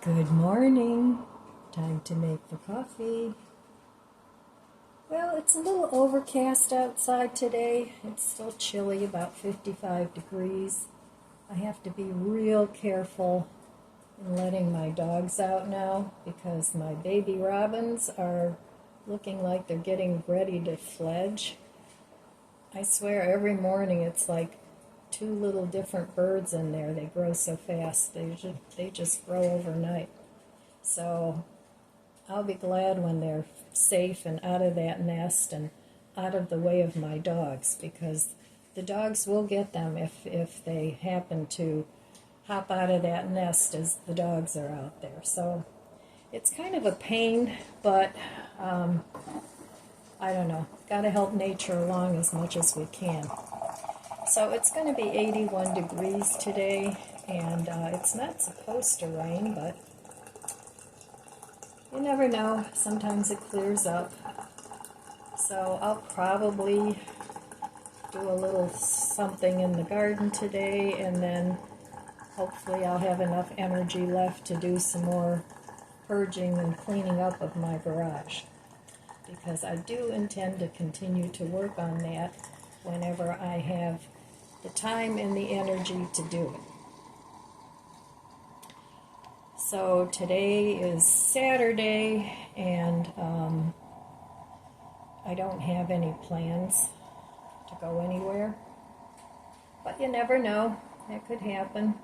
Good morning. Time to make the coffee. Well, it's a little overcast outside today. It's still chilly, about 55 degrees. I have to be real careful in letting my dogs out now because my baby robins are looking like they're getting ready to fledge. I swear every morning it's like two little different birds in there. They grow so fast. They just grow overnight. So I'll be glad when they're safe and out of that nest and out of the way of my dogs, because the dogs will get them if they happen to hop out of that nest as the dogs are out there. So it's kind of a pain, but I don't know. Got to help nature along as much as we can. So it's going to be 81 degrees today, and it's not supposed to rain, but you never know. Sometimes it clears up. So I'll probably do a little something in the garden today, and then hopefully I'll have enough energy left to do some more purging and cleaning up of my garage, because I do intend to continue to work on that whenever I have the time and the energy to do it. So today is Saturday, and I don't have any plans to go anywhere, but you never know. That could happen.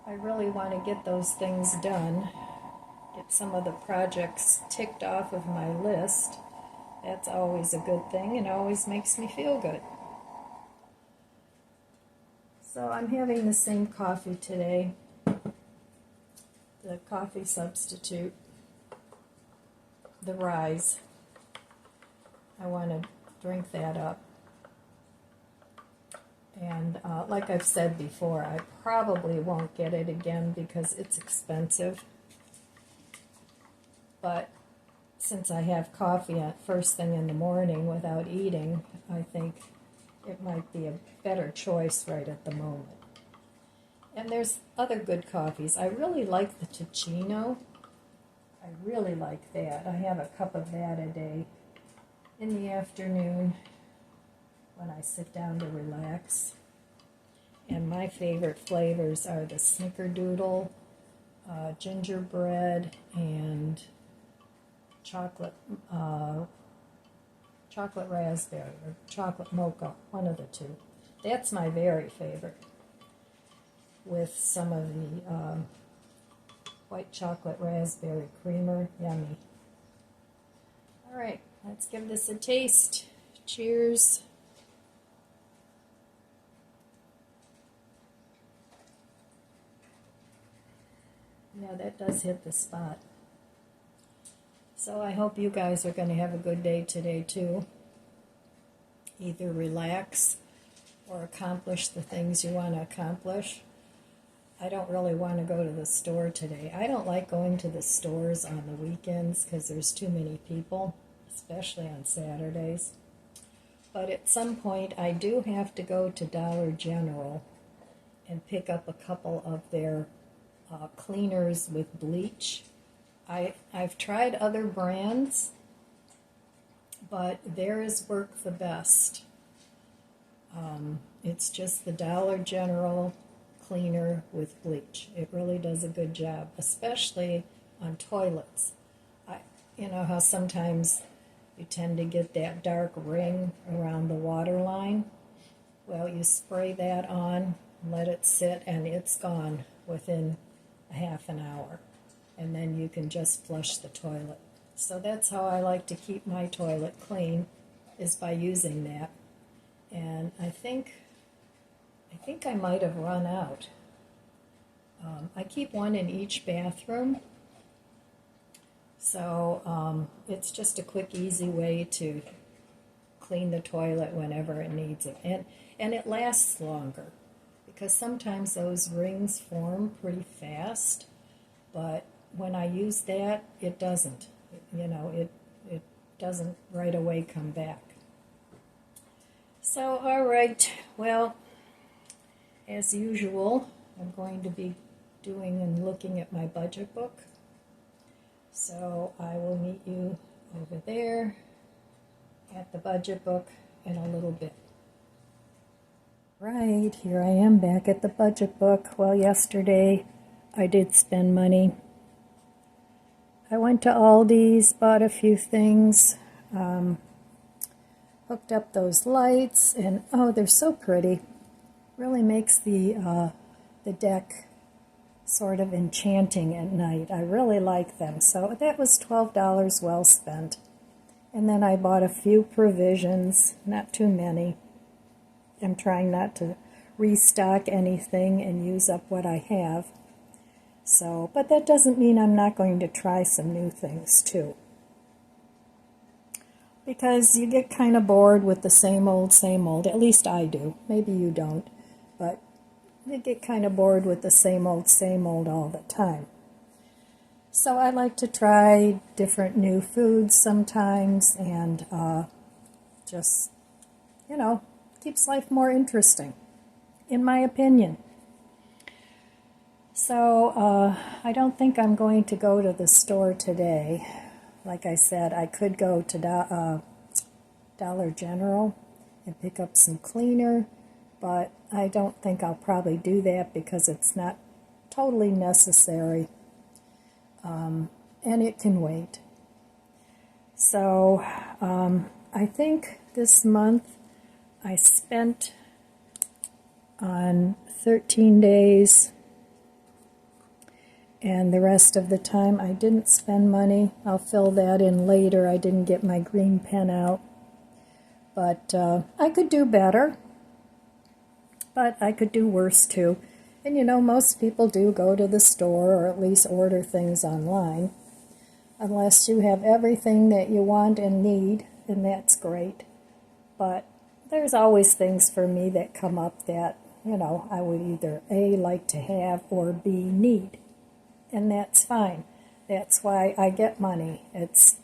I really want to get those things done, get some of the projects ticked off of my list. That's always a good thing and always makes me feel good. So I'm having the same coffee today, the coffee substitute, the Rise. I want to drink that up. And like I've said before, I probably won't get it again because it's expensive. But since I have coffee at first thing in the morning without eating, I think it might be a better choice right at the moment. And there's other good coffees. I really like the Ticino. I really like that. I have a cup of that a day in the afternoon when I sit down to relax. And my favorite flavors are the snickerdoodle, gingerbread, and chocolate raspberry or chocolate mocha, one of the two. That's my very favorite, with some of the white chocolate raspberry creamer. Yummy. All right, let's give this a taste. Cheers. Yeah, that does hit the spot. So I hope you guys are going to have a good day today too. Either relax or accomplish the things you want to accomplish. I don't really want to go to the store today. I don't like going to the stores on the weekends because there's too many people, especially on Saturdays. But at some point I do have to go to Dollar General and pick up a couple of their cleaners with bleach. I've tried other brands, but theirs work the best. It's just the Dollar General cleaner with bleach. It really does a good job, especially on toilets. You know how sometimes you tend to get that dark ring around the water line? Well, you spray that on, let it sit, and it's gone within a half an hour. And then you can just flush the toilet. So that's how I like to keep my toilet clean, is by using that. And I think I might have run out. I keep one in each bathroom. So it's just a quick, easy way to clean the toilet whenever it needs it. And it lasts longer, because sometimes those rings form pretty fast, but when I use that, it doesn't. It doesn't right away come back. So, all right, well, as usual, I'm going to be doing and looking at my budget book. So I will meet you over there at the budget book in a little bit. Right, here I am back at the budget book. Well, yesterday I did spend money. I went to Aldi's, bought a few things, hooked up those lights, and oh, they're so pretty. Really makes the deck sort of enchanting at night. I really like them. So that was $12 well spent. And then I bought a few provisions, not too many. I'm trying not to restock anything and use up what I have. So, but that doesn't mean I'm not going to try some new things too. Because you get kind of bored with the same old, at least I do. Maybe you don't, but you get kind of bored with the same old all the time. So I like to try different new foods sometimes, and just, keeps life more interesting, in my opinion. So I don't think I'm going to go to the store today. Like I said, I could go to Dollar General and pick up some cleaner, but I don't think I'll probably do that because it's not totally necessary, and it can wait. So I think this month I spent on 13 days, and the rest of the time I didn't spend money. I'll fill that in later. I didn't get my green pen out. But I could do better. But I could do worse too. And most people do go to the store or at least order things online. Unless you have everything that you want and need, and that's great. But there's always things for me that come up that, I would either A, like to have, or B, need. And that's fine. That's why I get money. It's,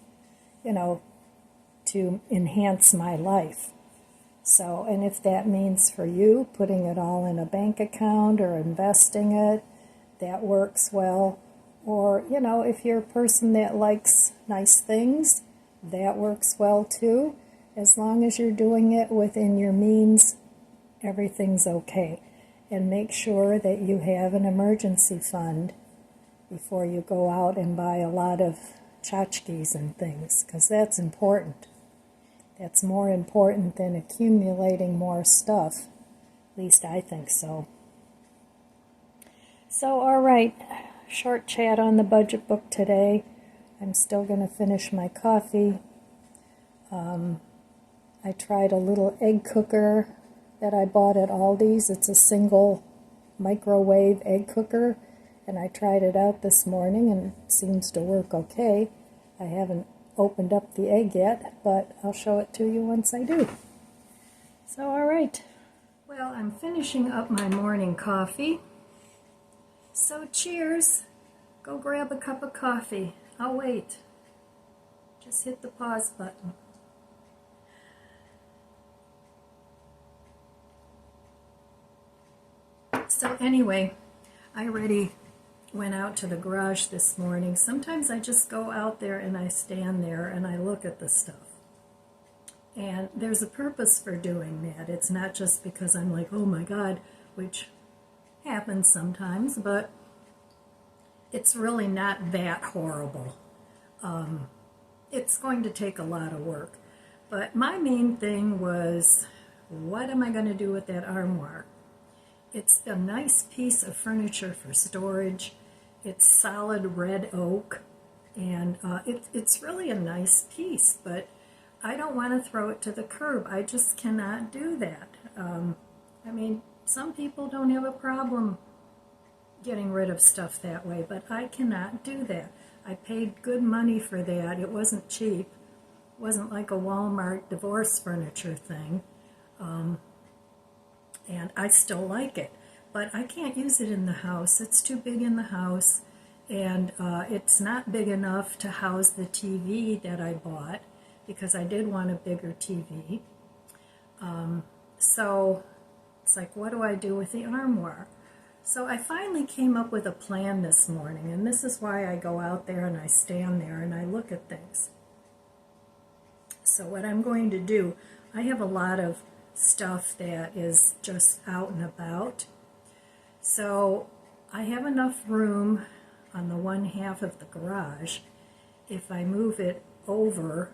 to enhance my life. So, and if that means for you putting it all in a bank account or investing it, that works well. Or, if you're a person that likes nice things, that works well too. As long as you're doing it within your means, everything's okay. And make sure that you have an emergency fund before you go out and buy a lot of tchotchkes and things, because that's important. That's more important than accumulating more stuff. At least I think so. So, all right, short chat on the budget book today. I'm still going to finish my coffee. I tried a little egg cooker that I bought at Aldi's. It's a single microwave egg cooker, and I tried it out this morning, and it seems to work okay. I haven't opened up the egg yet, but I'll show it to you once I do. So, all right. Well, I'm finishing up my morning coffee. So, cheers. Go grab a cup of coffee. I'll wait. Just hit the pause button. So anyway, I already went out to the garage this morning. Sometimes I just go out there and I stand there and I look at the stuff. And there's a purpose for doing that. It's not just because I'm like, oh my God, which happens sometimes, but it's really not that horrible. It's going to take a lot of work. But my main thing was, what am I going to do with that armoire? It's a nice piece of furniture for storage. It's solid red oak, and it's really a nice piece, but I don't want to throw it to the curb. I just cannot do that. I mean, some people don't have a problem getting rid of stuff that way, but I cannot do that. I paid good money for that. It wasn't cheap. It wasn't like a Walmart divorce furniture thing. And I still like it, but I can't use it in the house. It's too big in the house, and it's not big enough to house the TV that I bought, because I did want a bigger TV. So it's like, what do I do with the armoire? So I finally came up with a plan this morning, and this is why I go out there and I stand there and I look at things. So what I'm going to do, I have a lot of stuff that is just out and about. So I have enough room on the one half of the garage. If I move it over,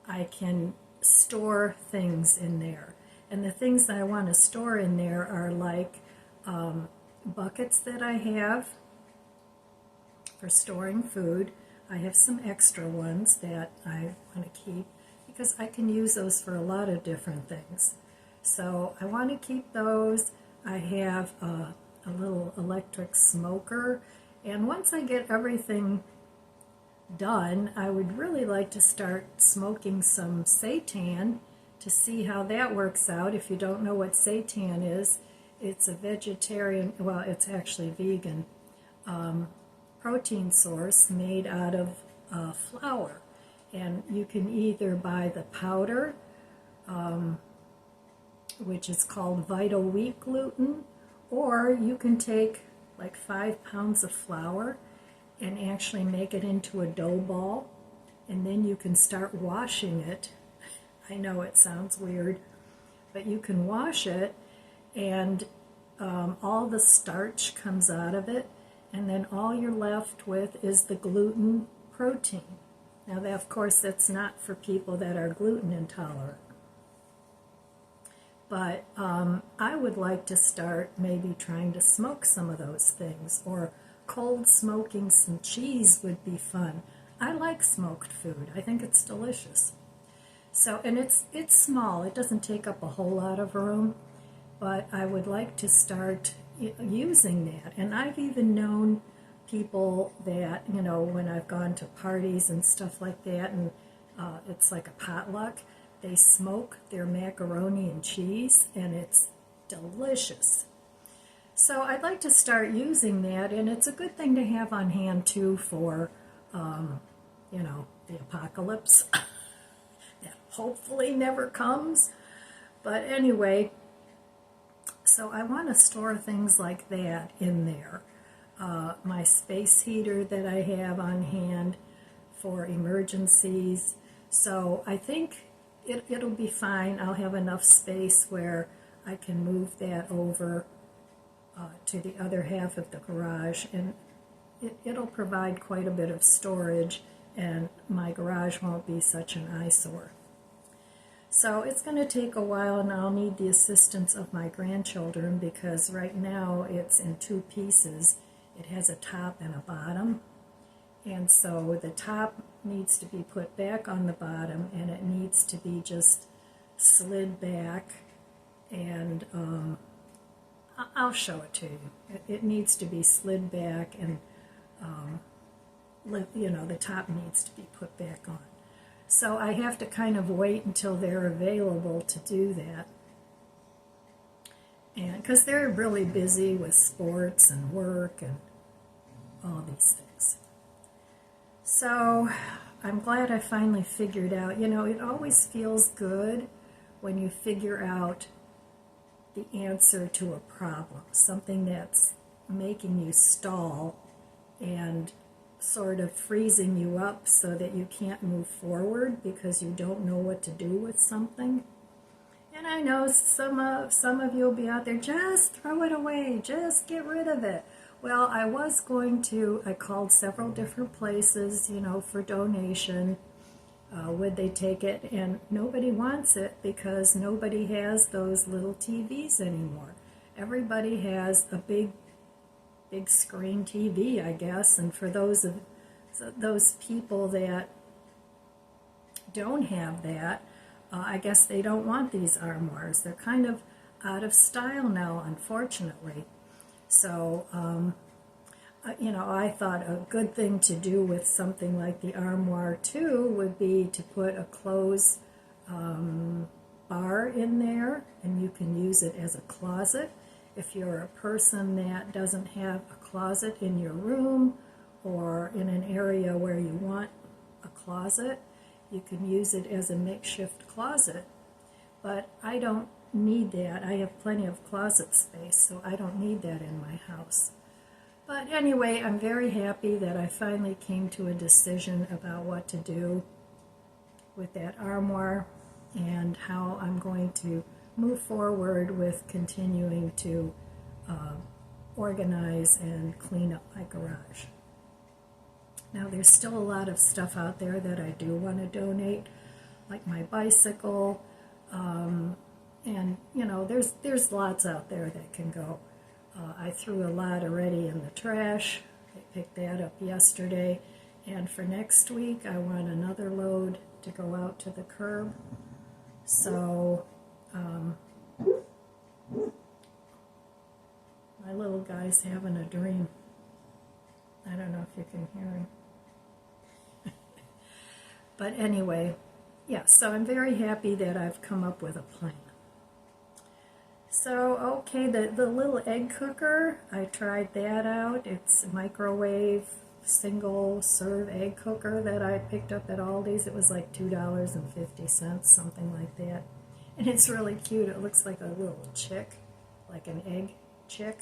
I can store things in there. And the things that I want to store in there are like buckets that I have for storing food. I have some extra ones that I want to keep because I can use those for a lot of different things. So I want to keep those. I have a little electric smoker, and once I get everything done, I would really like to start smoking some seitan to see how that works out. If you don't know what seitan is, it's a vegetarian, well, it's actually vegan, protein source made out of flour. And you can either buy the powder, which is called Vital Wheat Gluten, or you can take like 5 pounds of flour and actually make it into a dough ball, and then you can start washing it. I know it sounds weird, but you can wash it, and all the starch comes out of it, and then all you're left with is the gluten protein. Now, that, of course, that's not for people that are gluten intolerant. But I would like to start maybe trying to smoke some of those things, or cold smoking some cheese would be fun. I like smoked food. I think it's delicious. So, and it's small. It doesn't take up a whole lot of room, but I would like to start using that. And I've even known people that, you know, when I've gone to parties and stuff like that, and it's like a potluck, they smoke their macaroni and cheese, and it's delicious. So I'd like to start using that, and it's a good thing to have on hand too for, you know, the apocalypse that hopefully never comes. But anyway, so I want to store things like that in there. My space heater that I have on hand for emergencies. So I think it'll be fine. I'll have enough space where I can move that over to the other half of the garage, and it'll provide quite a bit of storage, and my garage won't be such an eyesore. So it's going to take a while, and I'll need the assistance of my grandchildren because right now it's in 2 pieces. It has a top and a bottom, and so the top needs to be put back on the bottom, and it needs to be just slid back, and I'll show it to you. It needs to be slid back, and you know, the top needs to be put back on. So I have to kind of wait until they're available to do that, and because they're really busy with sports and work and all these things. So I'm glad I finally figured out, you know, it always feels good when you figure out the answer to a problem, something that's making you stall and sort of freezing you up so that you can't move forward because you don't know what to do with something. And I know some of you will be out there, just throw it away, just get rid of it. Well, I was going to, I called several different places, you know, for donation. Would they take it? And nobody wants it because nobody has those little TVs anymore. Everybody has a big screen TV, I guess, and for those people that don't have that, I guess they don't want these armoires. They're kind of out of style now, unfortunately. So, you know, I thought a good thing to do with something like the armoire too would be to put a clothes bar in there, and you can use it as a closet. If you're a person that doesn't have a closet in your room or in an area where you want a closet, you can use it as a makeshift closet. But I don't need that. I have plenty of closet space, so I don't need that in my house. But anyway, I'm very happy that I finally came to a decision about what to do with that armoire and how I'm going to move forward with continuing to organize and clean up my garage. Now, there's still a lot of stuff out there that I do want to donate, like my bicycle, and you know, there's lots out there that can go. I threw a lot already in the trash. I picked that up yesterday, and for next week I want another load to go out to the curb. So my little guy's having a dream. I don't know if you can hear him. But anyway, yeah, so I'm very happy that I've come up with a plan. So, okay, the little egg cooker, I tried that out. It's a microwave single serve egg cooker that I picked up at Aldi's. It was like $2.50, something like that. And it's really cute. It looks like a little chick, like an egg chick.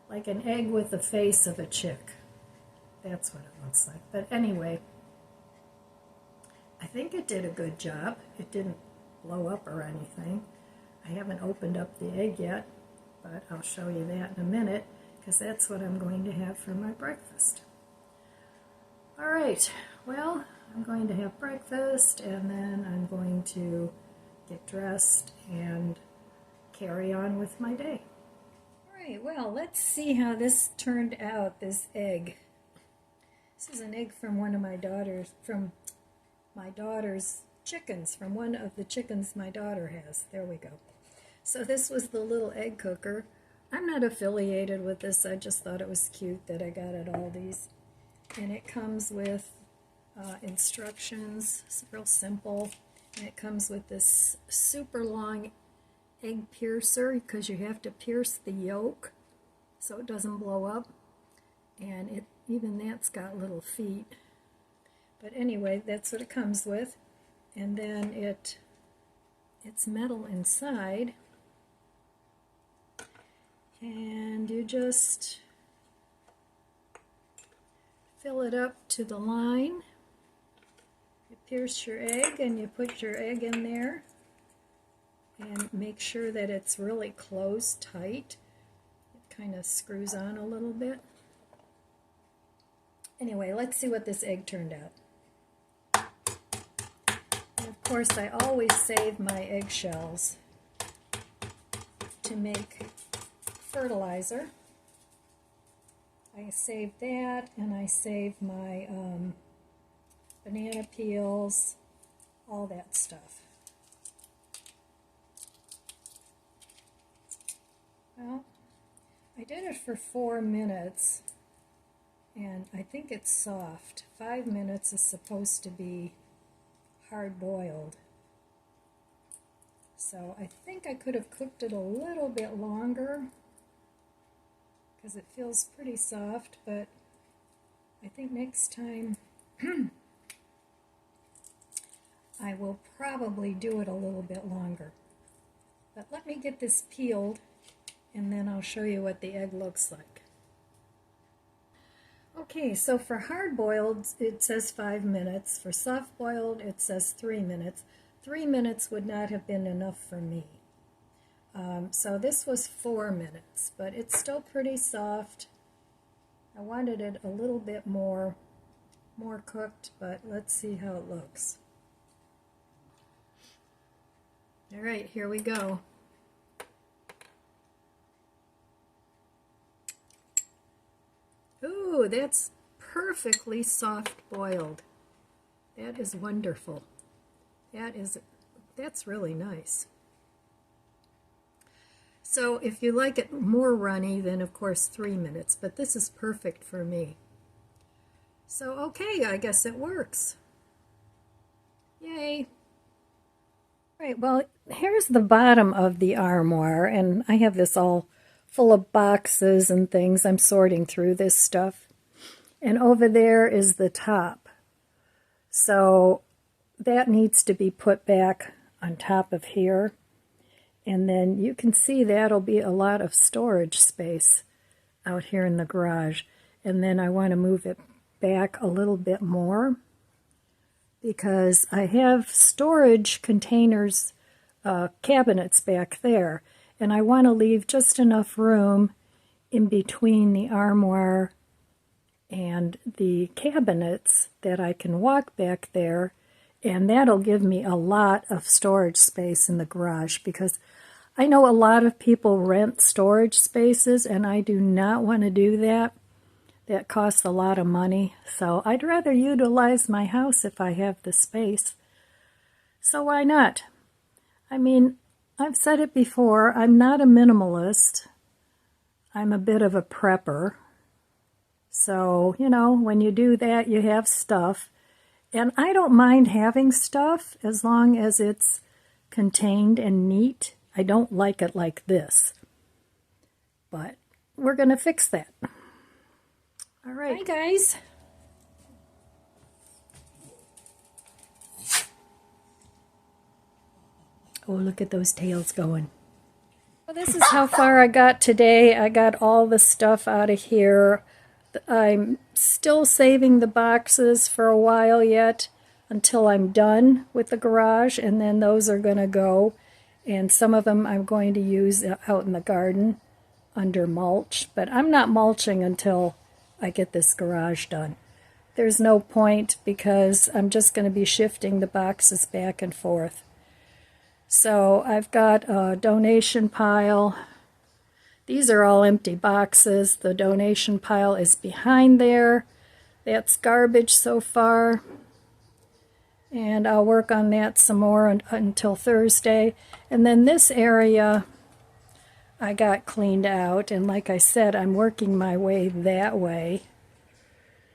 Like an egg with the face of a chick. That's what it looks like. But anyway, I think it did a good job. It didn't blow up or anything. I haven't opened up the egg yet, but I'll show you that in a minute, because that's what I'm going to have for my breakfast. All right, well, I'm going to have breakfast, and then I'm going to get dressed and carry on with my day. All right, well, let's see how this turned out, this egg. This is an egg from one of my daughter's chickens, from one of the chickens my daughter has. There we go. So this was the little egg cooker. I'm not affiliated with this. I just thought it was cute that I got at Aldi's. And it comes with instructions. It's real simple. And it comes with this super long egg piercer, because you have to pierce the yolk so it doesn't blow up. And even that's got little feet. But anyway, that's what it comes with. And then it's metal inside. And you just fill it up to the line. You pierce your egg and you put your egg in there. And make sure that it's really closed tight. It kind of screws on a little bit. Anyway, let's see what this egg turned out. And of course, I always save my eggshells to make fertilizer. I save that, and I save my banana peels, all that stuff. Well, I did it for 4 minutes, and I think it's soft. 5 minutes is supposed to be hard-boiled. So I think I could have cooked it a little bit longer, because it feels pretty soft, but I think next time I will probably do it a little bit longer. But let me get this peeled, and then I'll show you what the egg looks like. Okay, so for hard-boiled, it says 5 minutes. For soft-boiled, it says 3 minutes. 3 minutes would not have been enough for me. So this was 4 minutes, but it's still pretty soft. I wanted it a little bit more cooked, but let's see how it looks. All right, here we go. Ooh, that's perfectly soft boiled. That is wonderful. That's really nice. So if you like it more runny, then of course 3 minutes, but this is perfect for me. So okay, I guess it works. Yay. Right, well, here's the bottom of the armoire, and I have this all full of boxes and things. I'm sorting through this stuff. And over there is the top. So that needs to be put back on top of here. And then you can see that'll be a lot of storage space out here in the garage. And then I want to move it back a little bit more because I have storage containers, cabinets back there. And I want to leave just enough room in between the armoire and the cabinets that I can walk back there, and that'll give me a lot of storage space in the garage, because I know a lot of people rent storage spaces and I do not want to do that. That costs a lot of money, so I'd rather utilize my house if I have the space. So why not? I mean, I've said it before, I'm not a minimalist. I'm a bit of a prepper. So, you know, when you do that, you have stuff. And I don't mind having stuff as long as it's contained and neat. I don't like it like this. But we're going to fix that. All right. Hi, guys. Oh, look at those tails going. Well, this is how far I got today. I got all the stuff out of here. I'm still saving the boxes for a while yet until I'm done with the garage, and then those are going to go. And some of them I'm going to use out in the garden under mulch, but I'm not mulching until I get this garage done. There's no point because I'm just going to be shifting the boxes back and forth. So I've got a donation pile. These are all empty boxes. The donation pile is behind there. That's garbage so far. And I'll work on that some more until Thursday. And then this area I got cleaned out. And like I said, I'm working my way that way.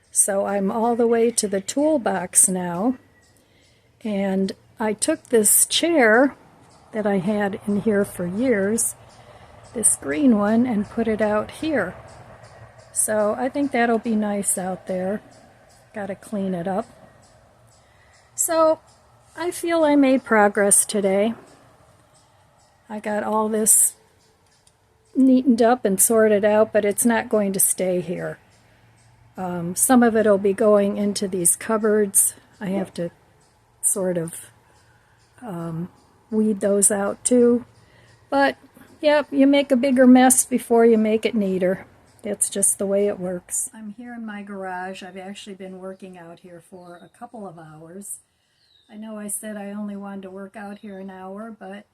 So I'm all the way to the toolbox now. And I took this chair that I had in here for years, this green one, and put it out here. So I think that'll be nice out there. Got to clean it up. So I feel I made progress today. I got all this neatened up and sorted out, but it's not going to stay here. Some of it will be going into these cupboards. I have to sort of weed those out too. But yep, you make a bigger mess before you make it neater. That's just the way it works. I'm here in my garage. I've actually been working out here for a couple of hours. I know I said I only wanted to work out here an hour, but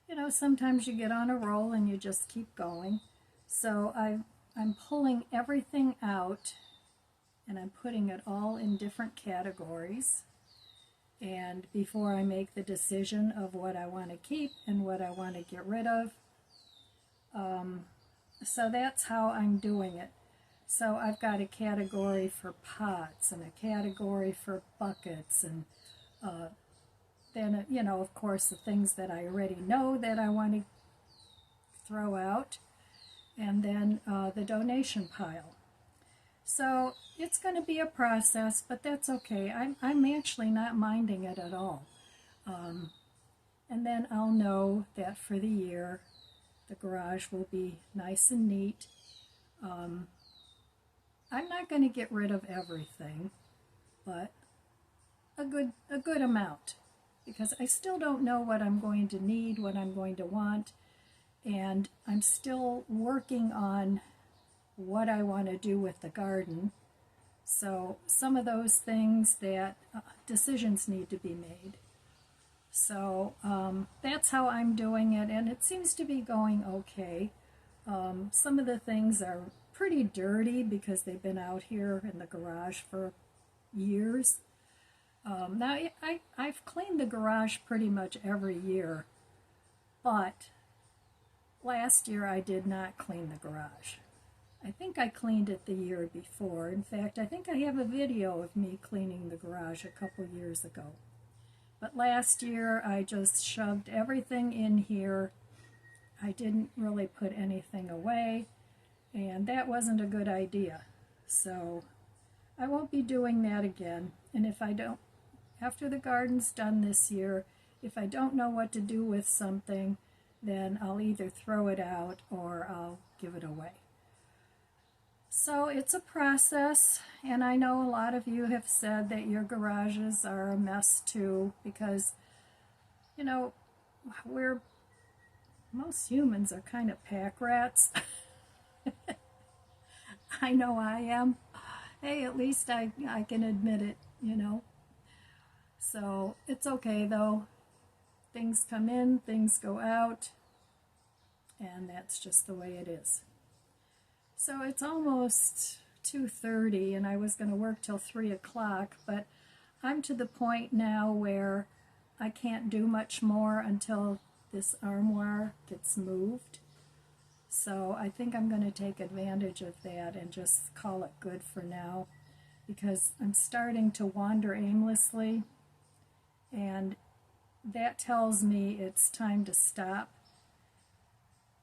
you know, sometimes you get on a roll and you just keep going. So I'm pulling everything out and I'm putting it all in different categories. And before I make the decision of what I want to keep and what I want to get rid of, so that's how I'm doing it. So I've got a category for pots and a category for buckets, and then, you know, of course, the things that I already know that I want to throw out, and then the donation pile. So it's going to be a process, but that's okay. I'm actually not minding it at all. And then I'll know that for the year, the garage will be nice and neat. I'm not going to get rid of everything, but a good amount, because I still don't know what I'm going to need, what I'm going to want, and I'm still working on what I want to do with the garden. So some of those things that decisions need to be made. So that's how I'm doing it, and it seems to be going okay. Some of the things are pretty dirty because they've been out here in the garage for years. Now, I've cleaned the garage pretty much every year, but last year I did not clean the garage. I think I cleaned it the year before. In fact, I think I have a video of me cleaning the garage a couple years ago. But last year I just shoved everything in here. I didn't really put anything away, and that wasn't a good idea. So I won't be doing that again. And if I don't, after the garden's done this year, if I don't know what to do with something, then I'll either throw it out or I'll give it away. So it's a process, and I know a lot of you have said that your garages are a mess too, because, you know, most humans are kind of pack rats. I know I am. Hey, at least I can admit it, you know. So it's okay though. Things come in, things go out, and that's just the way it is. So it's almost 2:30, and I was going to work till 3 o'clock, but I'm to the point now where I can't do much more until this armoire gets moved. So I think I'm going to take advantage of that and just call it good for now, because I'm starting to wander aimlessly, and that tells me it's time to stop,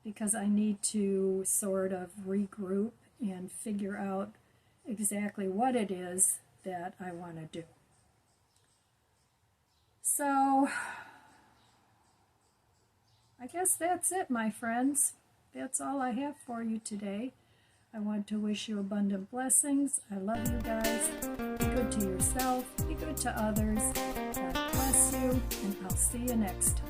because I need to sort of regroup and figure out exactly what it is that I want to do. So I guess that's it, my friends. That's all I have for you today. I want to wish you abundant blessings. I love you guys. Be good to yourself. Be good to others. God bless you, and I'll see you next time.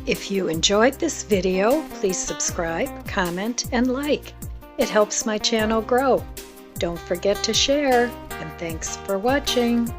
If you enjoyed this video, please subscribe, comment, and like. It helps my channel grow. Don't forget to share, and thanks for watching.